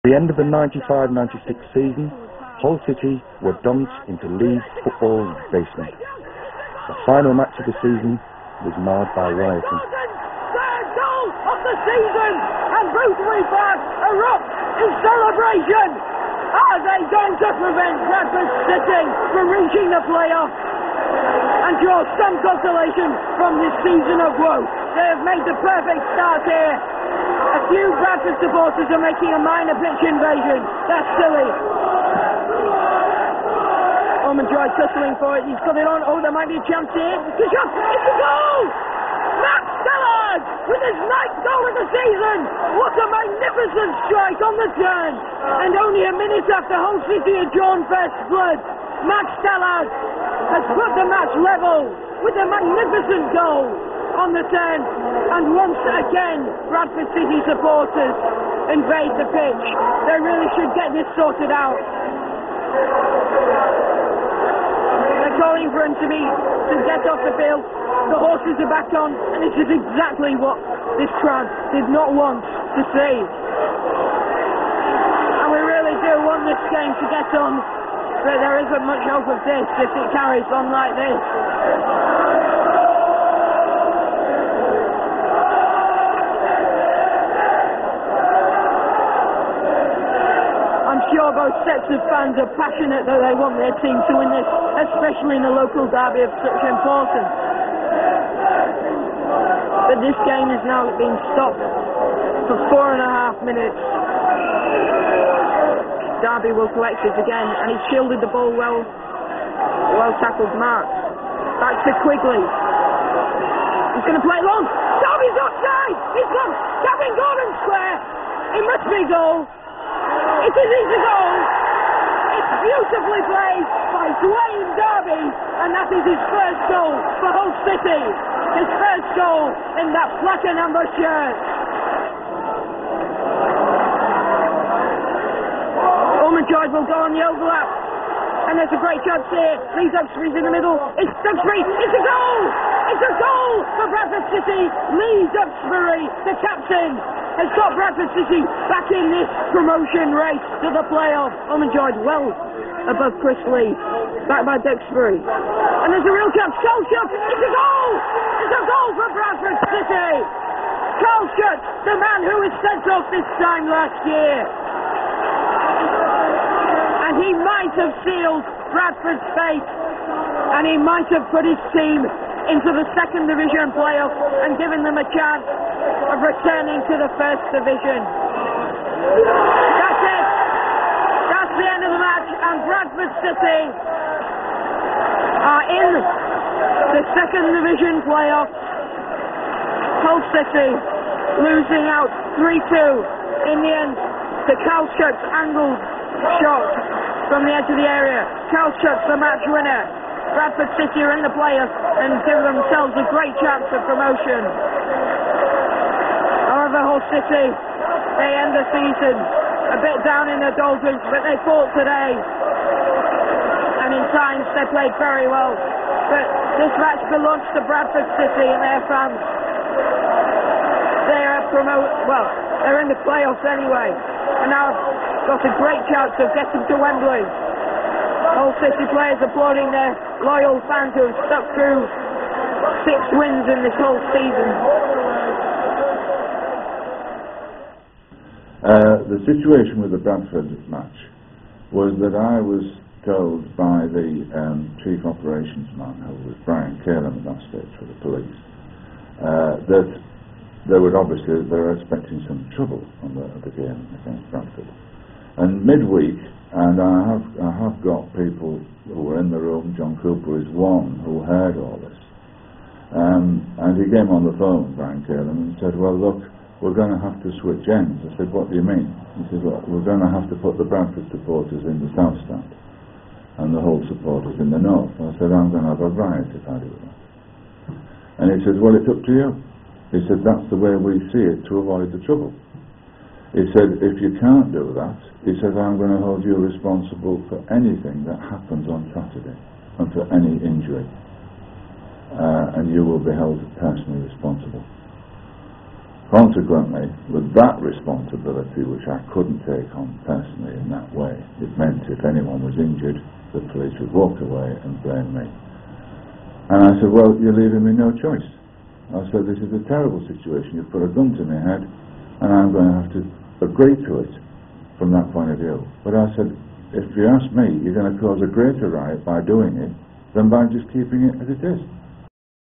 At the end of the 95-96 season, Hull City were dumped into League Football's basement. The final match of the season was marred by rioting. Third goal of the season, and Boothby Park erupts in celebration. Are they going to prevent Bradford City from reaching the playoffs and draw some consolation from this season of woe? They have made the perfect start here. A few Bradford supporters are making a minor pitch invasion. That's silly. Joy tussling for it. He's got it on. Oh, there might be a chance here. Good shot. It's a goal! Max Dillard with his 9th goal of the season. What a magnificent strike on the turn. And only a minute after Hull City had drawn first blood, Max Dillard has put the match level with a magnificent goal on the turn. And once again, Bradford City supporters invade the pitch. They really should get this sorted out. Calling for him to get off the field. The horses are back on, and this is exactly what this crowd did not want to see. And we really do want this game to get on, but there isn't much hope of this if it carries on like this. Sure, both sets of fans are passionate that they want their team to win this, especially in a local derby of such importance. But this game has now been stopped for 4.5 minutes. Derby will collect it again, and he shielded the ball well tackled Mark. Back to Quigley. He's going to play long. Derby's offside! He's got Gavin Gordon square. It must be goal. It is a goal. It's beautifully played by Dwayne Derby, and that is his first goal for Hull City. His first goal in that black and amber shirt. Ormondjoy will go on the overlap, and there's a great chance here. Lee Duxbury's in the middle. It's Duxbury. It's a goal. It's a goal for Bradford City. Lee Duxbury, the captain, has got Bradford City back in this promotion race to the playoff. Ormondjoy well above Chris Lee, back by Duxbury. And there's a real chance. Carl Schutt, it's a goal! It's a goal for Bradford City! Carl Schutt, the man who was sent off this time last year. And he might have sealed Bradford's fate, and he might have put his team into the second division playoff and given them a chance of returning to the first division. That's it. That's the end of the match, and Bradford City are in the second division playoff. Hull City losing out 3-2 in the end to Carl Schutt's angled shot from the edge of the area. Carl Schutt's the match winner. Bradford City are in the playoff and give themselves a great chance of promotion. However, Hull City, they end the season a bit down in the doldrums, but they fought today, and in times they played very well. But this match belongs to Bradford City and their fans. They are they're in the playoffs anyway, and now got a great chance of getting to Wembley. Hull City players applauding their loyal fans who have stuck through 6 wins in this whole season. The situation with the Bradford match was that I was told by the chief operations man, who was Brian Cairn at that stage for the police, that they were expecting some trouble on the game against Bradford. And midweek, and I have got people who were in the room. John Cooper is one who heard all this, and he came on the phone, Brian Cairn, and said, "Well, look, we're going to have to switch ends." I said, "What do you mean?" He said, "Well, we're going to have to put the Bradford supporters in the south stand and the Hull supporters in the north." I said, "I'm going to have a riot if I do that." And he said, "Well, it's up to you." He said, "That's the way we see it to avoid the trouble." He said, "If you can't do that," he said, "I'm going to hold you responsible for anything that happens on Saturday and for any injury. And you will be held personally responsible." Consequently, with that responsibility, which I couldn't take on personally in that way, it meant if anyone was injured, the police would walk away and blame me. And I said, well, you're leaving me no choice. I said, this is a terrible situation. You've put a gun to my head, and I'm going to have to agree to it from that point of view. But I said, if you ask me, you're going to cause a greater riot by doing it than by just keeping it as it is.